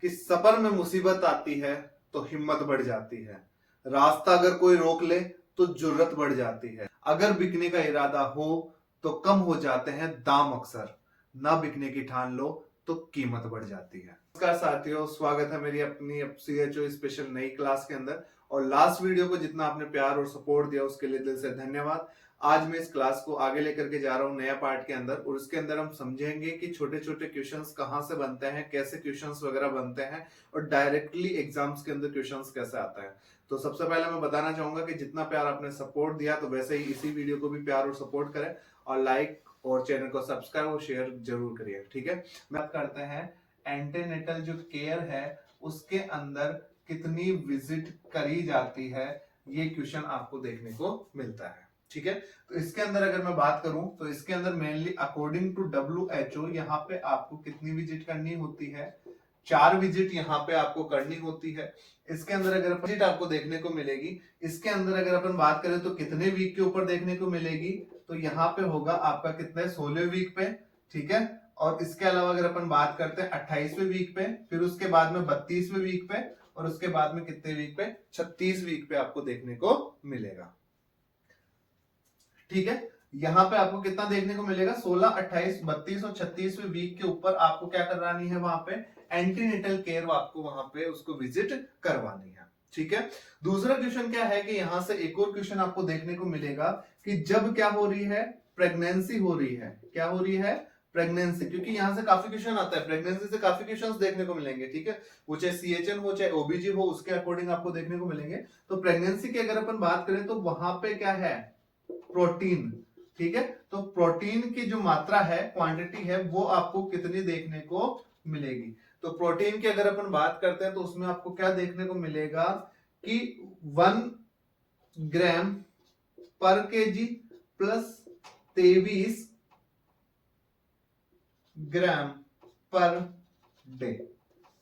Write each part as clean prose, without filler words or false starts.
कि सफर में मुसीबत आती है तो हिम्मत बढ़ जाती है, रास्ता अगर कोई रोक ले तो जुर्रत बढ़ जाती है, अगर बिकने का इरादा हो तो कम हो जाते हैं दाम, अक्सर ना बिकने की ठान लो तो कीमत बढ़ जाती है। नमस्कार साथियों, स्वागत है मेरी अपनी CHO स्पेशल नई क्लास के अंदर। और लास्ट वीडियो को जितना आपने प्यार और सपोर्ट दिया उसके लिए दिल से धन्यवाद। आज मैं इस क्लास को आगे लेकर के जा रहा हूं नया पार्ट के अंदर, और उसके अंदर हम समझेंगे कि छोटे छोटे क्वेश्चंस कहां से बनते हैं, कैसे क्वेश्चंस वगैरह बनते हैं, और डायरेक्टली एग्जाम्स के अंदर क्वेश्चंस कैसे आता है। तो सबसे पहले मैं बताना चाहूंगा कि जितना प्यार आपने सपोर्ट दिया, तो वैसे ही इसी वीडियो को भी प्यार और सपोर्ट करें, और लाइक और चैनल को सब्सक्राइब और शेयर जरूर करिए, ठीक है। बात करते हैं एंटीनेटल जो केयर है उसके अंदर कितनी विजिट करी जाती है, ये क्वेश्चन आपको देखने को मिलता है, ठीक है। तो इसके अंदर अगर मैं बात करूं तो इसके अंदर मेनली अकॉर्डिंग टू WHO यहाँ पे आपको कितनी विजिट करनी होती है, 4 विजिट यहाँ पे आपको करनी होती है। इसके अंदर अगर विजिट आपको देखने को मिलेगी, इसके अंदर अगर अपन बात करें तो कितने वीक के ऊपर देखने को मिलेगी, तो यहाँ पे होगा आपका कितने 16वें वीक पे, ठीक है। और इसके अलावा अगर अपन बात करते हैं 28वें वीक पे, फिर उसके बाद में 32वें वीक पे, और उसके बाद में कितने वीक पे, 36 वीक पे आपको देखने को मिलेगा, ठीक है। यहाँ पे आपको कितना देखने को मिलेगा, 16, 28, 32 और 36वें वीक के ऊपर आपको क्या करवानी है, वहां पे एंटीनेटल केयर आपको वहां पे उसको विजिट करवानी है, ठीक है। दूसरा क्वेश्चन क्या है कि यहां से एक और क्वेश्चन आपको देखने को मिलेगा कि जब क्या हो रही है, प्रेगनेंसी हो रही है, क्या हो रही है, प्रेगनेंसी। क्योंकि यहां से काफी क्वेश्चन आता है, प्रेगनेंसी से काफी क्वेश्चंस देखने को मिलेंगे, ठीक है। वो चाहे CHN हो चाहे OBG हो, उसके अकॉर्डिंग आपको देखने को मिलेंगे। तो प्रेगनेंसी की अगर अपन बात करें तो वहां पे क्या है, प्रोटीन, ठीक है। तो प्रोटीन की जो मात्रा है, क्वांटिटी है, वो आपको कितनी देखने को मिलेगी। तो प्रोटीन की अगर अपन बात करते हैं तो उसमें आपको क्या देखने को मिलेगा कि 1 ग्राम पर केजी प्लस 23 ग्राम पर डे,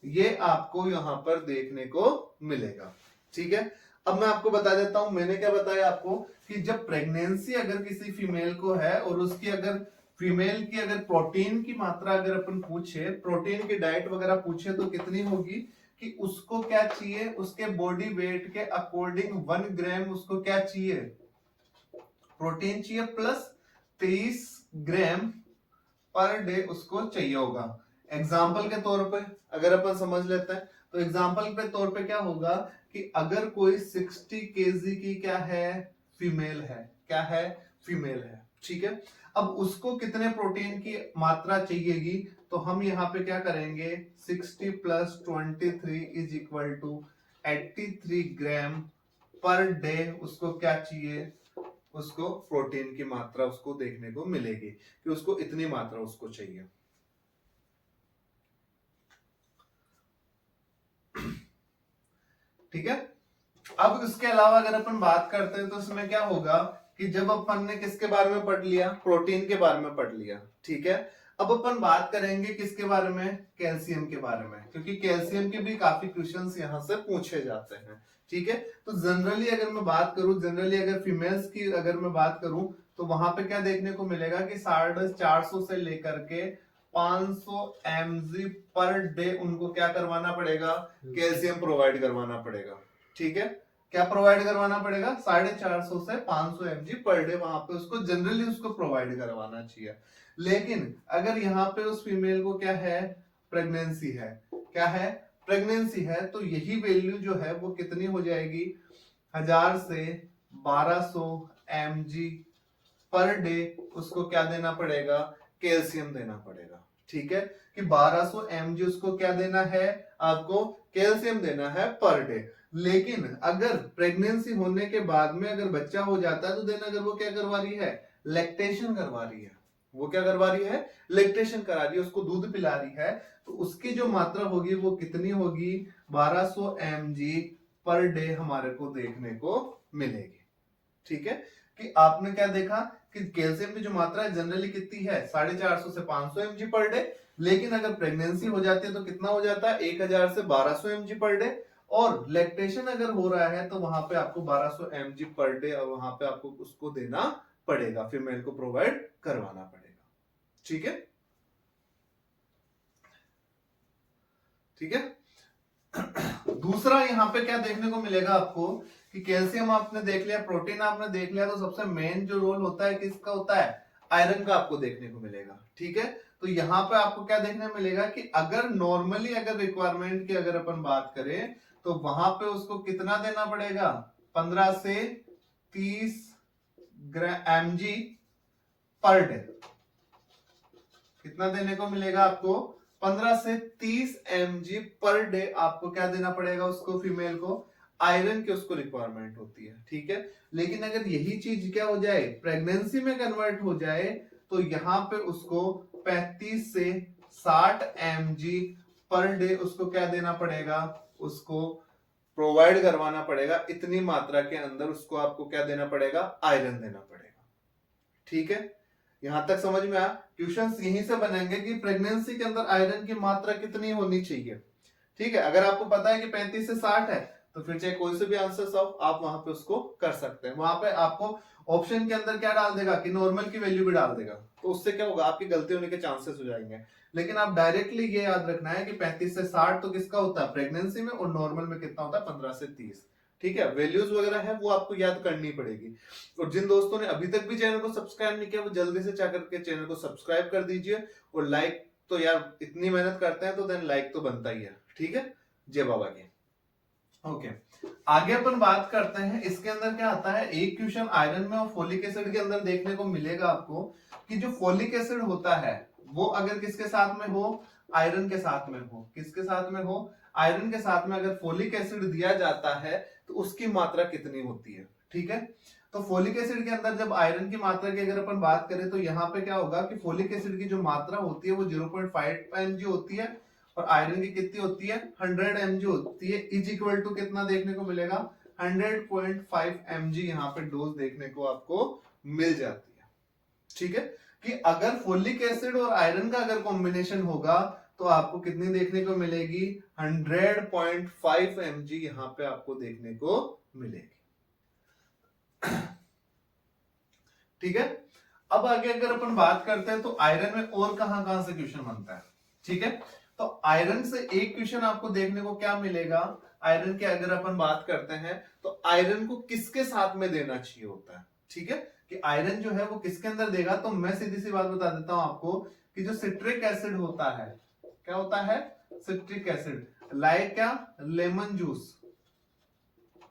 ये आपको यहां पर देखने को मिलेगा, ठीक है। अब मैं आपको बता देता हूं, मैंने क्या बताया आपको कि जब प्रेगनेंसी अगर किसी फीमेल को है और उसकी अगर फीमेल की अगर प्रोटीन की मात्रा अगर अपन पूछे, प्रोटीन की डाइट वगैरह पूछे, तो कितनी होगी कि उसको क्या चाहिए, उसके बॉडी वेट के अकॉर्डिंग 1 ग्राम उसको क्या चाहिए, प्रोटीन चाहिए, प्लस 23 ग्राम पर डे उसको चाहिए होगा। एग्जाम्पल के तौर पे अगर अपन समझ लेते हैं तो एग्जाम्पल के तौर पे क्या होगा कि अगर कोई 60 केजी की क्या है, फीमेल है, क्या है, फीमेल है, ठीक है। अब उसको कितने प्रोटीन की मात्रा चाहिएगी, तो हम यहाँ पे क्या करेंगे, 60 plus 23 is equal to 83 gram per day उसको क्या चाहिए, उसको प्रोटीन की मात्रा उसको देखने को मिलेगी कि उसको इतनी मात्रा उसको चाहिए, ठीक है। अब इसके अलावा अगर अपन बात करते हैं तो इसमें क्या होगा कि जब अपन ने किसके बारे में पढ़ लिया, प्रोटीन के बारे में पढ़ लिया, ठीक है। अब अपन बात करेंगे किसके बारे में, कैल्शियम के बारे में, क्योंकि कैल्शियम के भी काफी क्वेश्चंस यहां से पूछे जाते हैं, ठीक है। तो जनरली अगर मैं बात करूं, जनरली अगर फीमेल्स की अगर मैं बात करूं तो वहां पे क्या देखने को मिलेगा कि 450 से लेकर के 500 mg पर डे उनको क्या करवाना पड़ेगा, कैल्शियम प्रोवाइड करवाना पड़ेगा, ठीक है। क्या प्रोवाइड करवाना पड़ेगा, 450 से 500 mg पर डे वहां पे उसको जनरली उसको प्रोवाइड करवाना चाहिए। लेकिन अगर यहाँ पे उस फीमेल को क्या है, प्रेगनेंसी है, क्या है, प्रेगनेंसी है, तो यही वैल्यू जो है वो कितनी हो जाएगी, 1000 से 1200 mg पर डे उसको क्या देना पड़ेगा, कैल्शियम देना पड़ेगा, ठीक है। कि 1200 mg उसको क्या देना है, आपको कैल्शियम देना है पर डे। लेकिन अगर प्रेगनेंसी होने के बाद में अगर बच्चा हो जाता है तो देन अगर वो क्या करवा रही है, लैक्टेशन करवा रही है, वो क्या करवा रही है, लैक्टेशन करा रही है, उसको दूध पिला रही है, तो उसकी जो मात्रा होगी वो कितनी होगी, 1200 mg पर डे हमारे को देखने को मिलेगी, ठीक है। कि आपने क्या देखा कि कैल्शियम की जो मात्रा है जनरली कितनी है, 450 से 500 mg पर डे, लेकिन अगर प्रेगनेंसी हो जाती है तो कितना हो जाता है, 1000 से 1200 mg पर डे, और लैक्टेशन अगर हो रहा है तो वहां पे आपको 1200 mg पर डे और वहां पे आपको उसको देना पड़ेगा, फीमेल को प्रोवाइड करवाना पड़ेगा, ठीक है, ठीक है। दूसरा यहाँ पे क्या देखने को मिलेगा आपको कि कैल्शियम आपने देख लिया, प्रोटीन आपने देख लिया, तो सबसे मेन जो रोल होता है किसका होता है, आयरन का आपको देखने को मिलेगा। ठीक है, तो यहाँ पे आपको क्या देखने मिलेगा कि अगर नॉर्मली अगर रिक्वायरमेंट की अगर अपन बात करें तो वहां पे उसको कितना देना पड़ेगा, 15 से 30 mg पर डे। कितना देने को मिलेगा आपको, 15 से 30 mg पर डे आपको क्या देना पड़ेगा उसको, फीमेल को आयरन की उसको रिक्वायरमेंट होती है। ठीक है, लेकिन अगर यही चीज क्या हो जाए, प्रेगनेंसी में कन्वर्ट हो जाए, तो यहां पे उसको 35 से 60 mg पर डे उसको क्या देना पड़ेगा, उसको प्रोवाइड करवाना पड़ेगा। इतनी मात्रा के अंदर उसको आपको क्या देना पड़ेगा, आयरन देना पड़ेगा। ठीक है, यहां तक समझ में आया। क्वेश्चंस यहीं से बनेंगे कि प्रेगनेंसी के अंदर आयरन की मात्रा कितनी होनी चाहिए। ठीक है, अगर आपको पता है कि 35 से 60 है तो फिर चाहे कोई से भी आंसर सॉल्व आप वहां पे उसको कर सकते हैं। वहां पे आपको ऑप्शन के अंदर क्या डाल देगा कि नॉर्मल की वैल्यू भी डाल देगा, तो उससे क्या होगा, आपकी गलती होने के चांसेस हो जाएंगे। लेकिन आप डायरेक्टली ये याद रखना है कि 35 से 60 तो किसका होता है, प्रेगनेंसी में, और नॉर्मल में कितना होता है, 15 से 30। ठीक है, वैल्यूज वगैरह है वो आपको याद करनी पड़ेगी। और जिन दोस्तों ने अभी तक भी चैनल को सब्सक्राइब नहीं किया वो जल्दी से जा करके चैनल को सब्सक्राइब कर दीजिए। और लाइक तो यार इतनी मेहनत करते हैं तो देन लाइक तो बनता ही है। ठीक है, जय बाबा की। ओके, आगे अपन बात करते हैं। इसके अंदर क्या आता है, एक क्वेश्चन आयरन में और फोलिक एसिड के अंदर देखने को मिलेगा आपको कि जो फोलिक एसिड होता है वो अगर किसके साथ में हो, आयरन के साथ में हो। किसके साथ में हो, आयरन के साथ में अगर फोलिक एसिड दिया जाता है तो उसकी मात्रा कितनी होती है। ठीक है, तो फोलिक एसिड के अंदर जब आयरन की मात्रा की अगर अपन बात करें तो यहाँ पे क्या होगा कि फोलिक एसिड की जो मात्रा होती है वो 0.5 mg होती है, और आयरन की कितनी होती है, 100 mg होती है। इज इक्वल टू कितना देखने को मिलेगा, 100.5 mg यहाँ पे डोज देखने को आपको मिल जाती है। ठीक है, कि अगर फोलिक एसिड और आयरन का अगर कॉम्बिनेशन होगा तो आपको कितनी देखने को मिलेगी, 100.5 mg यहाँ पे आपको देखने को मिलेगी। ठीक है, अब आगे अगर अपन बात करते हैं तो आयरन में और कहां से क्वेश्चन बनता है। ठीक है, तो आयरन से एक क्वेश्चन आपको देखने को क्या मिलेगा, आयरन के अगर अपन बात करते हैं तो आयरन को किसके साथ में देना चाहिए होता है। ठीक है, कि आयरन जो है वो किसके अंदर देगा, तो मैं सीधी सी बात बता देता हूं आपको कि जो सिट्रिक एसिड होता है, क्या होता है, सिट्रिक एसिड, लाइक क्या, लेमन जूस।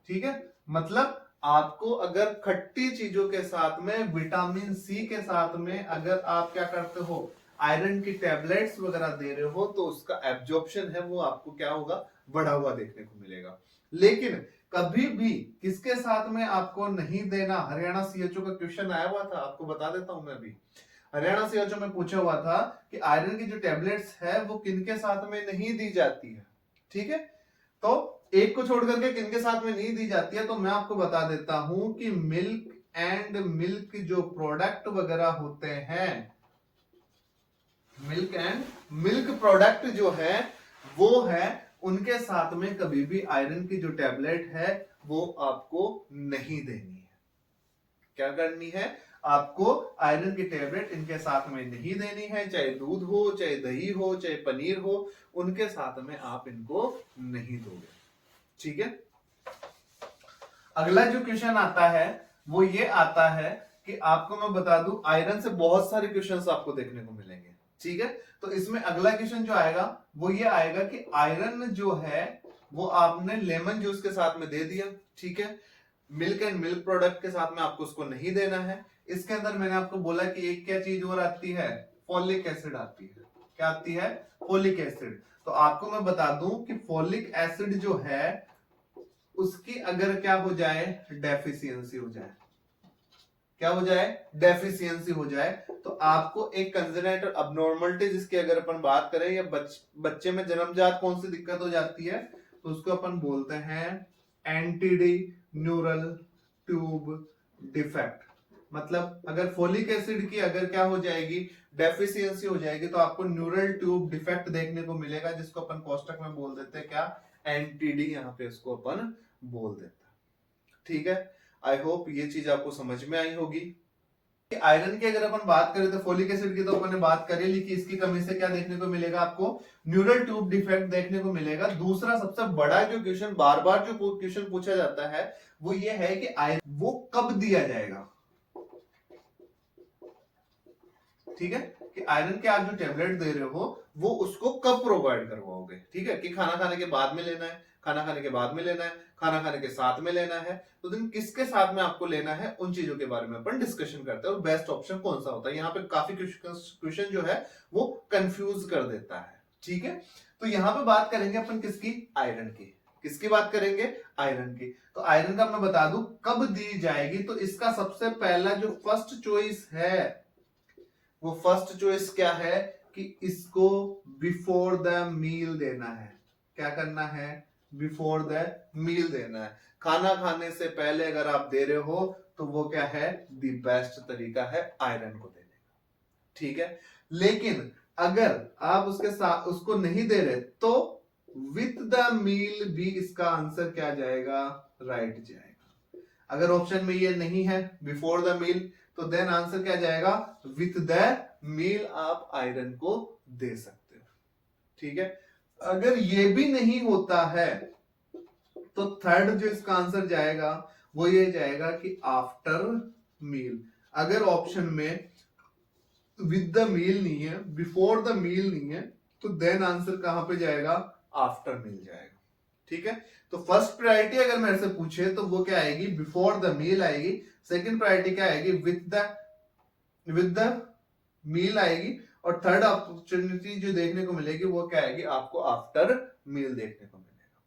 ठीक है, मतलब आपको अगर खट्टी चीजों के साथ में, विटामिन सी के साथ में अगर आप क्या करते हो, आयरन की टैबलेट्स वगैरह दे रहे हो तो उसका एब्जॉर्प्शन है वो आपको क्या होगा, बढ़ा हुआ देखने को मिलेगा। लेकिन कभी भी किसके साथ में आपको नहीं देना, हरियाणा सीएचओ का क्वेश्चन आया हुआ था, आपको बता देता हूं मैं अभी। हरियाणा सीएचओ में पूछा हुआ था कि आयरन की जो टैबलेट्स है वो किनके साथ में नहीं दी जाती है। ठीक है, तो एक को छोड़ करके किनके साथ में नहीं दी जाती है, तो मैं आपको बता देता हूं कि मिल्क एंड मिल्क जो प्रोडक्ट वगैरह होते हैं, मिल्क एंड मिल्क प्रोडक्ट जो है वो है, उनके साथ में कभी भी आयरन की जो टैबलेट है वो आपको नहीं देनी है। क्या करनी है, आपको आयरन की टैबलेट इनके साथ में नहीं देनी है, चाहे दूध हो, चाहे दही हो, चाहे पनीर हो, उनके साथ में आप इनको नहीं दोगे। ठीक है, अगला जो क्वेश्चन आता है वो ये आता है कि आपको मैं बता दूं आयरन से बहुत सारे क्वेश्चंस आपको देखने को मिलेंगे। ठीक है, तो इसमें अगला क्वेश्चन जो आएगा वो ये आएगा कि आयरन जो है वो आपने लेमन जूस के साथ में दे दिया। ठीक है, मिल्क एंड मिल्क प्रोडक्ट के साथ में आपको उसको नहीं देना है। इसके अंदर मैंने आपको बोला कि एक क्या चीज और आती है, फोलिक एसिड आती है। क्या आती है, फोलिक एसिड। तो आपको मैं बता दूं कि फोलिक एसिड जो है उसकी अगर क्या हो जाए, डेफिशिएंसी हो जाए, क्या हो जाए, डेफिशिएंसी हो जाए, तो आपको एक कंजेनाइटल अबनॉर्मलिटी जिसकी अगर अपन बात करें या बच्चे में जन्मजात कौन सी दिक्कत हो जाती है, तो उसको अपन बोलते हैं एंटीडी न्यूरल ट्यूब डिफेक्ट। मतलब अगर फोलिक एसिड की अगर क्या हो जाएगी, डेफिशिएंसी हो जाएगी, तो आपको न्यूरल ट्यूब डिफेक्ट देखने को मिलेगा, जिसको अपन कोष्टक में बोल देते हैं क्या, एनटीडी, यहां पे इसको अपन बोल देते हैं। ठीक है, आई होप ये चीज आपको समझ में आई होगी। आयरन की अगर अपन बात करें तो फोलिक एसिड की तो अपन ने बात करी ली कि इसकी कमी से क्या देखने को मिलेगा, आपको न्यूरल ट्यूब डिफेक्ट देखने को मिलेगा। दूसरा सबसे बड़ा जो क्वेश्चन बार बार जो क्वेश्चन पूछा जाता है वो ये है कि आयरन वो कब दिया जाएगा, ठीक है, कि आयरन के आप जो टेबलेट दे रहे हो वो उसको कब प्रोवाइड करवाओगे, ठीक है, कि खाना खाने के बाद में लेना है, खाना खाने के बाद में लेना है, खाना खाने के साथ में लेना है, तो दिन किसके साथ में आपको लेना है, उन चीजों के बारे में अपन डिस्कशन करते हैं और बेस्ट ऑप्शन कौन सा होता है। यहाँ पे काफी क्वेश्चन जो है वो कंफ्यूज कर देता है, ठीक है। तो यहाँ पे बात करेंगे अपन किसकी, आयरन की। किसकी बात करेंगे, आयरन की। तो आयरन का मैं बता दूं कब दी जाएगी, तो इसका सबसे पहला जो फर्स्ट चॉइस है वो फर्स्ट चॉइस क्या है कि इसको बिफोर द मील देना है। क्या करना है, बिफोर द मील देना है। खाना खाने से पहले अगर आप दे रहे हो तो वो क्या है, द बेस्ट तरीका है आयरन को देने का, ठीक है। लेकिन अगर आप उसके साथ उसको नहीं दे रहे तो विथ द मील भी इसका आंसर क्या जाएगा, राइट जाएगा। अगर ऑप्शन में ये नहीं है बिफोर द मील तो देन आंसर क्या जाएगा, विथ द मील आप आयरन को दे सकते हो, ठीक है। अगर ये भी नहीं होता है तो थर्ड जो इसका आंसर जाएगा वो ये जाएगा कि आफ्टर मील। अगर ऑप्शन में विद द मील नहीं है, बिफोर द मील नहीं है, तो देन आंसर कहां पे जाएगा, आफ्टर मील जाएगा, ठीक है। तो फर्स्ट प्रायोरिटी अगर मेरे से पूछे तो वो क्या आएगी, बिफोर द मील आएगी। सेकंड प्रायोरिटी क्या आएगी, विद द मील आएगी। और थर्ड अपॉर्चुनिटी जो देखने को मिलेगी वो क्या आएगी, आपको आफ्टर मील देखने को मिलेगा,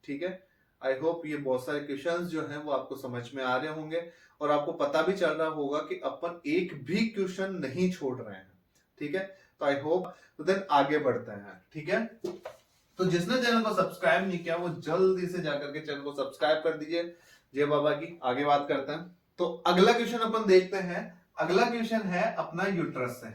ठीक है। आई होप ये बहुत सारे क्वेश्चंस जो हैं वो आपको समझ में आ रहे होंगे और आपको पता भी चल रहा होगा कि अपन एक भी क्वेश्चन नहीं छोड़ रहे हैं, ठीक है। तो आई होप, तो देन आगे बढ़ते हैं, ठीक है। तो जिसने चैनल को सब्सक्राइब नहीं किया वो जल्दी से जाकर के चैनल को सब्सक्राइब कर दीजिए। जय बाबा की। आगे बात करते हैं। तो अगला क्वेश्चन अपन देखते हैं। अगला क्वेश्चन है अपना यूट्रस से,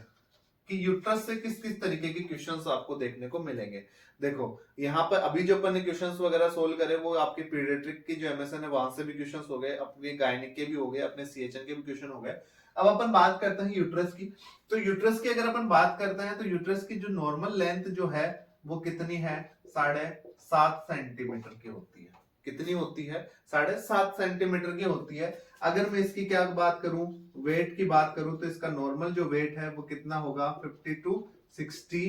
कि यूट्रस से किस किस तरीके के क्वेश्चंस आपको देखने को मिलेंगे। देखो यहाँ पर अभी जो अपन ने क्वेश्चंस वगैरह सोल्व करे वो आपके पीडियाट्रिक की जो एमएसएन है वहां से भी क्वेश्चंस हो गए, अपने गायनिक के भी हो गए, अपने सीएचएन के भी क्वेश्चन हो गए। अब अपन बात करते हैं यूट्रस की। तो यूट्रस की अगर अपन बात करते हैं तो यूट्रस की जो नॉर्मल लेंथ जो है वो कितनी है, 7.5 सेंटीमीटर की होती है। कितनी होती है, 7.5 सेंटीमीटर की होती है। अगर मैं इसकी क्या बात करूं, वेट की बात करूं, तो इसका नॉर्मल जो वेट है वो कितना होगा, 50 to 60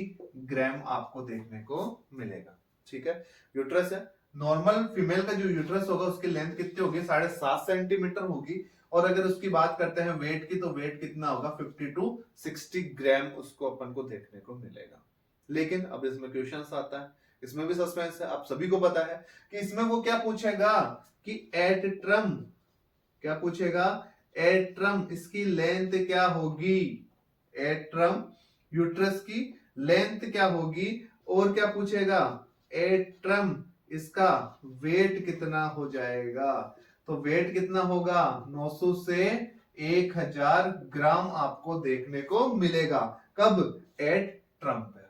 ग्राम आपको देखने को मिलेगा, ठीक है। यूट्रस है, नॉर्मल फीमेल का जो यूट्रस होगा उसकी लेंथ कितनी होगी, 7.5 सेंटीमीटर होगी। और अगर उसकी बात करते हैं वेट की, तो वेट कितना होगा, 50 to 60 ग्राम उसको अपन को देखने को मिलेगा। लेकिन अब इसमें क्वेश्चन आता है, इसमें भी सस्पेंस है। आप सभी को पता है कि इसमें वो क्या पूछेगा कि एट ट्रम, क्या पूछेगा, एट ट्रम इसकी लेंथ क्या होगी, एट ट्रम यूट्रस की लेंथ क्या होगी। और क्या पूछेगा, एट ट्रम इसका वेट कितना हो जाएगा। तो वेट कितना होगा, 900 से 1000 ग्राम आपको देखने को मिलेगा। कब, एट ट्रम पे।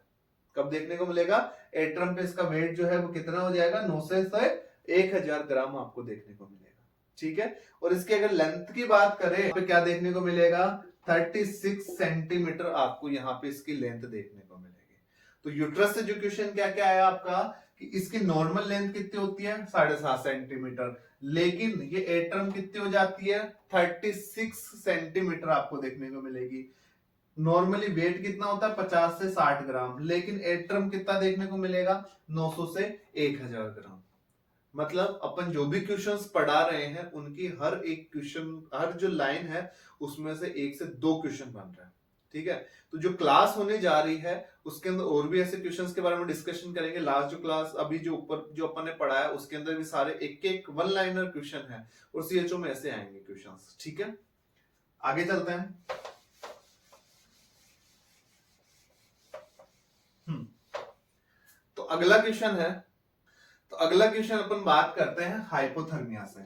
कब देखने को मिलेगा, एट ट्रम पे इसका वेट जो है वो कितना हो जाएगा, 900 से 1000 ग्राम आपको देखने को मिलेगा, ठीक है। और इसकी अगर लेंथ की बात करें तो क्या देखने को मिलेगा, 36 सेंटीमीटर आपको यहाँ पे इसकी लेंथ देखने को मिलेगी। तो यूट्रस से जो क्वेश्चन क्या क्या आया आपका कि इसकी नॉर्मल लेंथ कितनी होती है, 7.5 सेंटीमीटर, लेकिन ये एट्रम कितनी हो जाती है, 36 सेंटीमीटर आपको देखने को मिलेगी। नॉर्मली वेट कितना होता है, 50 से 60 ग्राम, लेकिन एट्रम कितना देखने को मिलेगा, 900 से 1000 ग्राम। मतलब अपन जो भी क्वेश्चंस पढ़ा रहे हैं उनकी हर एक क्वेश्चन, हर जो लाइन है उसमें से 1 से 2 क्वेश्चन बन रहे हैं, ठीक है। तो जो क्लास होने जा रही है उसके अंदर और भी ऐसे क्वेश्चंस के बारे में डिस्कशन करेंगे। लास्ट जो क्लास अभी जो ऊपर जो अपन ने पढ़ाया उसके अंदर भी सारे एक एक वन लाइनर क्वेश्चन है और सीएचओ में ऐसे आएंगे क्वेश्चंस, ठीक है। आगे चलते हैं। तो अगला क्वेश्चन है, तो अगला क्वेश्चन अपन बात करते हैं हाइपोथर्मिया से।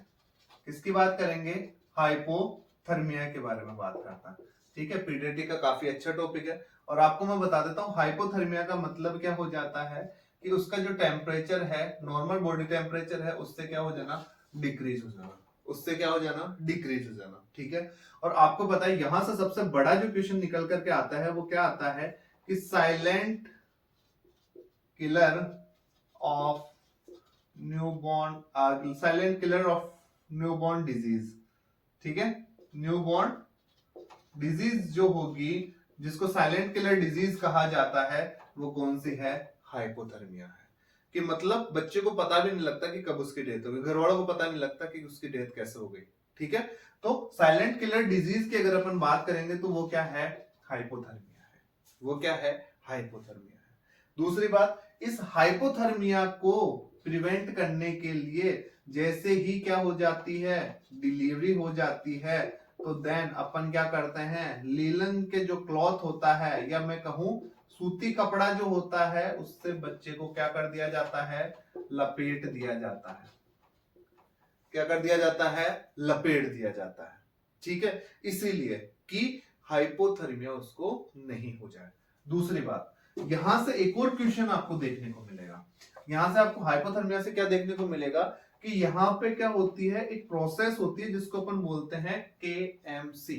किसकी बात करेंगे, हाइपोथर्मिया के बारे में बात करता है, ठीक है। पीडीटी का काफी अच्छा टॉपिक है और आपको मैं बता देता हूं हाइपोथर्मिया का मतलब क्या हो जाता है कि उसका जो टेम्परेचर है, नॉर्मल बॉडी टेम्परेचर है, उससे क्या हो जाना, डिक्रीज हो जाना, उससे क्या हो जाना, डिक्रीज हो जाना। ठीक है, और आपको पता है यहां से सबसे बड़ा जो क्वेश्चन निकल करके आता है वो क्या आता है कि silent killer of newborn, silent killer of newborn disease. ठीक है, न्यूबॉर्न डिजीज जो होगी, जिसको साइलेंट किलर डिजीज कहा जाता है, वो कौन सी है, हाइपोथर्मिया है। कि मतलब बच्चे को पता भी नहीं लगता कि कब उसकी डेथ हो गई, घर वालों को पता नहीं लगता कि उसकी डेथ कैसे हो गई। ठीक है, तो साइलेंट किलर डिजीज की अगर अपन बात करेंगे तो वो क्या है, हाइपोथर्मिया है। वो क्या है, हाइपोथर्मिया है। दूसरी बात, इस हाइपोथर्मिया को प्रिवेंट करने के लिए जैसे ही क्या हो जाती है, डिलीवरी हो जाती है, तो देन अपन क्या करते हैं, लीलन के जो क्लॉथ होता है, या मैं कहूं सूती कपड़ा जो होता है, उससे बच्चे को क्या कर दिया जाता है, लपेट दिया जाता है। क्या कर दिया जाता है, लपेट दिया जाता है। ठीक है, इसीलिए कि हाइपोथर्मिया उसको नहीं हो जाए। दूसरी बात, यहां से एक और क्वेश्चन आपको देखने को मिलेगा। यहां से आपको हाइपोथर्मिया से क्या देखने को मिलेगा कि यहाँ पे क्या होती है, एक प्रोसेस होती है जिसको अपन बोलते हैं KMC।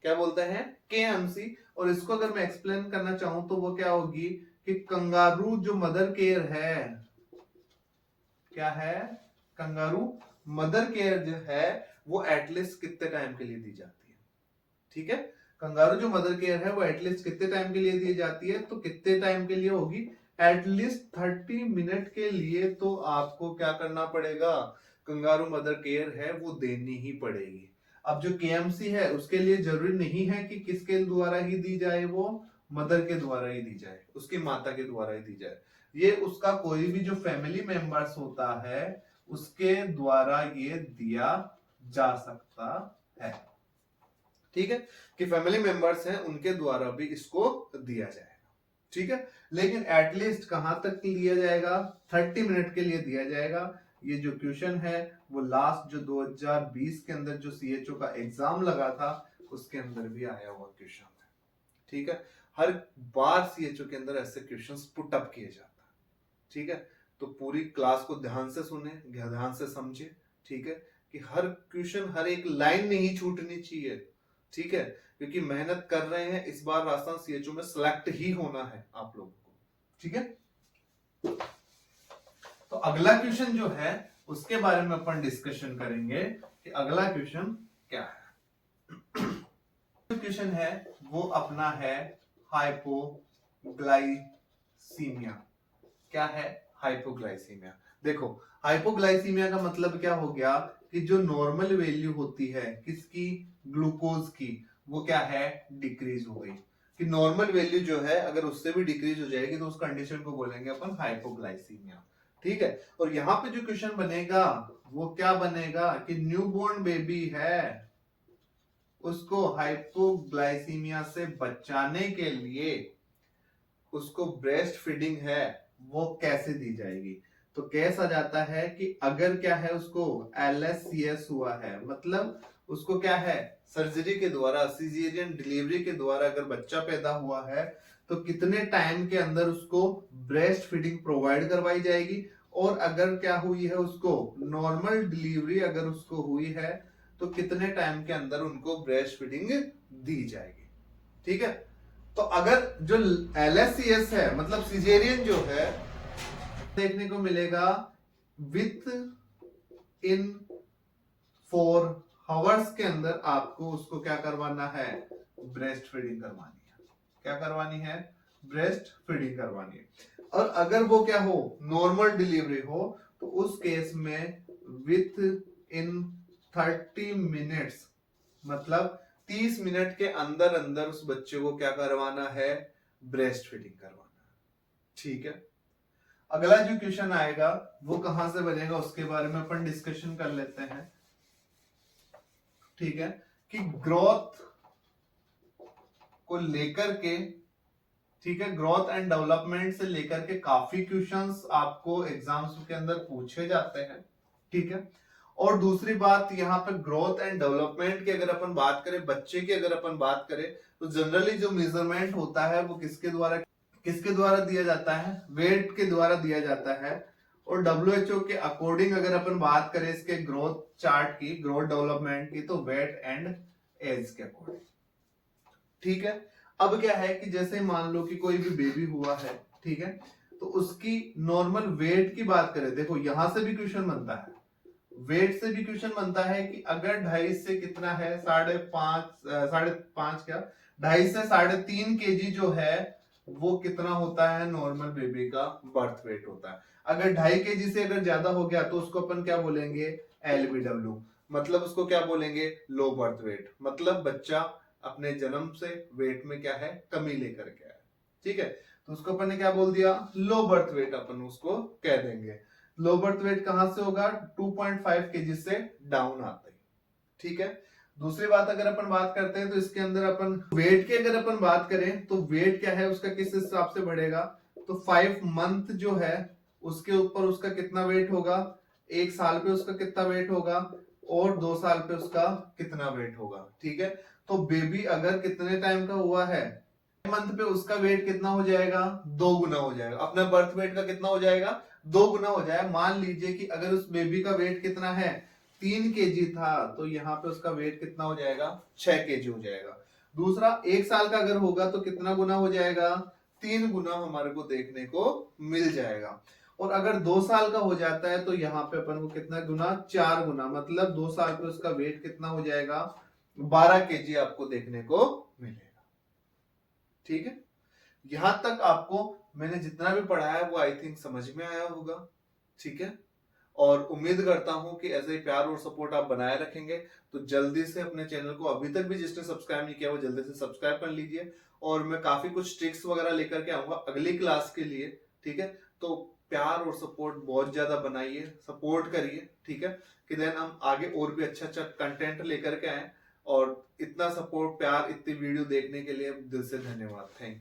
क्या बोलते हैं, KMC। और इसको अगर मैं एक्सप्लेन करना चाहूं तो वो क्या होगी कि कंगारू जो मदर केयर है, क्या है, कंगारू मदर केयर जो है वो एटलीस्ट कितने टाइम के लिए दी जाती है। ठीक है, कंगारू जो मदर केयर है वो एटलीस्ट कितने टाइम के लिए दी जाती है, तो कितने टाइम के लिए होगी, एटलीस्ट 30 मिनट के लिए तो आपको क्या करना पड़ेगा, कंगारू मदर केयर है वो देनी ही पड़ेगी। अब जो KMC है उसके लिए जरूरी नहीं है कि किसके द्वारा ही दी जाए, वो मदर के द्वारा ही दी जाए, उसकी माता के द्वारा ही दी जाए। ये उसका कोई भी जो फैमिली मेंबर्स होता है उसके द्वारा ये दिया जा सकता है। ठीक है, कि फैमिली मेंबर्स हैं उनके द्वारा भी इसको दिया जाएगा। ठीक है, लेकिन एटलीस्ट कहां तक लिया जाएगा, 30 मिनट के लिए दिया जाएगा। ये जो क्वेश्चन है वो लास्ट जो 2020 के अंदर जो CHO का एग्जाम लगा था उसके अंदर भी आया हुआ क्वेश्चन है। ठीक है, हर बार CHO के अंदर ऐसे क्वेश्चंस पुट अप किए जाता है। ठीक है, तो पूरी क्लास को ध्यान से सुने, ध्यान से समझे। ठीक है, कि हर क्वेश्चन, हर एक लाइन नहीं छूटनी चाहिए। ठीक है, क्योंकि मेहनत कर रहे हैं, इस बार राजस्थान CHO में सिलेक्ट ही होना है आप लोगों को। ठीक है, तो अगला क्वेश्चन जो है उसके बारे में अपन डिस्कशन करेंगे कि अगला क्वेश्चन क्या है। क्वेश्चन है वो अपना है हाइपोग्लाइसीमिया। क्या है, हाइपोग्लाइसीमिया। देखो, हाइपोग्लाइसीमिया का मतलब क्या हो गया कि जो नॉर्मल वैल्यू होती है किसकी, ग्लूकोज की, वो क्या है, डिक्रीज हो गई। कि नॉर्मल वैल्यू जो है अगर उससे भी डिक्रीज हो जाएगी तो उस कंडीशन को बोलेंगे अपन हाइपोग्लाइसीमिया। ठीक है, और यहां पे जो क्वेश्चन बनेगा वो क्या बनेगा कि न्यूबॉर्न बेबी है, उसको हाइपोग्लाइसीमिया से बचाने के लिए उसको ब्रेस्ट फीडिंग है वो कैसे दी जाएगी। तो केस आ जाता है कि अगर क्या है उसको LSCS हुआ है, मतलब उसको क्या है, सर्जरी के द्वारा, सीजेरियन डिलीवरी के द्वारा अगर बच्चा पैदा हुआ है तो कितने टाइम के अंदर उसको ब्रेस्ट फीडिंग प्रोवाइड करवाई जाएगी। और अगर क्या हुई है उसको नॉर्मल डिलीवरी अगर उसको हुई है तो कितने टाइम के अंदर उनको ब्रेस्ट फीडिंग दी जाएगी। ठीक है, तो अगर जो LSCS है मतलब सीजेरियन जो है देखने को मिलेगा विथ इन 4 आवर्स के अंदर आपको उसको क्या करवाना है, ब्रेस्ट फीडिंग करवानी है। क्या करवानी है, ब्रेस्ट फीडिंग करवानी है। और अगर वो क्या हो, नॉर्मल डिलीवरी हो, तो उस केस में विथ इन 30 मिनट्स मतलब 30 मिनट के अंदर अंदर उस बच्चे को क्या करवाना है, ब्रेस्ट फीडिंग करवाना है। ठीक है, अगला जो क्वेश्चन आएगा वो कहां से बनेगा उसके बारे में अपन डिस्कशन कर लेते हैं। ठीक है, कि ग्रोथ को लेकर के, ठीक है, ग्रोथ एंड डेवलपमेंट से लेकर के काफी क्वेश्चंस आपको एग्जाम्स के अंदर पूछे जाते हैं। ठीक है, और दूसरी बात यहाँ पे ग्रोथ एंड डेवलपमेंट की अगर अपन बात करें, बच्चे की अगर अपन बात करें तो जनरली जो मेजरमेंट होता है वो किसके द्वारा दिया जाता है, वेट के द्वारा दिया जाता है। और WHO के अकॉर्डिंग अगर अपन बात करें इसके ग्रोथ चार्ट की, ग्रोथ डेवलपमेंट की, तो वेट एंड एज के अकॉर्डिंग। ठीक है, अब क्या है कि जैसे मान लो कि कोई भी बेबी हुआ है, ठीक है, तो उसकी नॉर्मल वेट की बात करें, देखो यहां से भी क्वेश्चन बनता है, वेट से भी क्वेश्चन बनता है कि अगर 2.5 से कितना है, 5.5 क्या, 2.5 से 3.5 kg जो है वो कितना होता है, नॉर्मल बेबी का बर्थ वेट होता है। अगर 2.5 kg से अगर ज्यादा हो गया तो उसको अपन क्या बोलेंगे, LBW, मतलब उसको क्या बोलेंगे, लो बर्थ वेट, मतलब बच्चा अपने जन्म से वेट में क्या है, कमी लेकर के आया। ठीक है, तो उसको अपन ने क्या बोल दिया, लो बर्थ वेट अपन उसको कह देंगे। लो बर्थ वेट कहां से होगा, 2.5 kg से डाउन आता है। ठीक है, दूसरी बात अगर अपन बात करते हैं तो इसके अंदर अपन वेट की अगर अपन बात करें तो वेट क्या है उसका किस हिसाब से बढ़ेगा, तो 5 मंथ जो है उसके ऊपर उसका कितना वेट होगा, 1 साल पे उसका कितना वेट होगा, और 2 साल पे उसका कितना वेट होगा। ठीक है, तो बेबी अगर कितने टाइम का हुआ है, मंथ पे उसका वेट कितना हो जाएगा, 2 गुना हो जाएगा, अपना बर्थ वेट का कितना हो जाएगा, 2 गुना हो जाएगा। मान लीजिए कि अगर उस बेबी का वेट कितना है, 3 kg था, तो यहाँ पे उसका वेट कितना हो जाएगा, 6 kg हो जाएगा। दूसरा 1 साल का अगर होगा तो कितना गुना हो जाएगा, 3 गुना हमारे को देखने को मिल जाएगा। और अगर 2 साल का हो जाता है तो यहाँ पे अपन को कितना गुना, 4 गुना, मतलब 2 साल पे उसका वेट कितना हो जाएगा, 12 kg आपको देखने को मिलेगा। ठीक है, यहां तक आपको मैंने जितना भी पढ़ाया है वो आई थिंक समझ में आया होगा। ठीक है, और उम्मीद करता हूं कि ऐसे ही प्यार और सपोर्ट आप बनाए रखेंगे। तो जल्दी से अपने चैनल को, अभी तक भी जिसने सब्सक्राइब नहीं किया वो जल्दी से सब्सक्राइब कर लीजिए। और मैं काफी कुछ ट्रिक्स वगैरह लेकर के आऊंगा अगली क्लास के लिए। ठीक है, तो प्यार और सपोर्ट बहुत ज्यादा बनाइए, सपोर्ट करिए। ठीक है, कि देन हम आगे और भी अच्छा अच्छा कंटेंट लेकर के आए। और इतना सपोर्ट, प्यार, इतनी वीडियो देखने के लिए दिल से धन्यवाद। Thank you.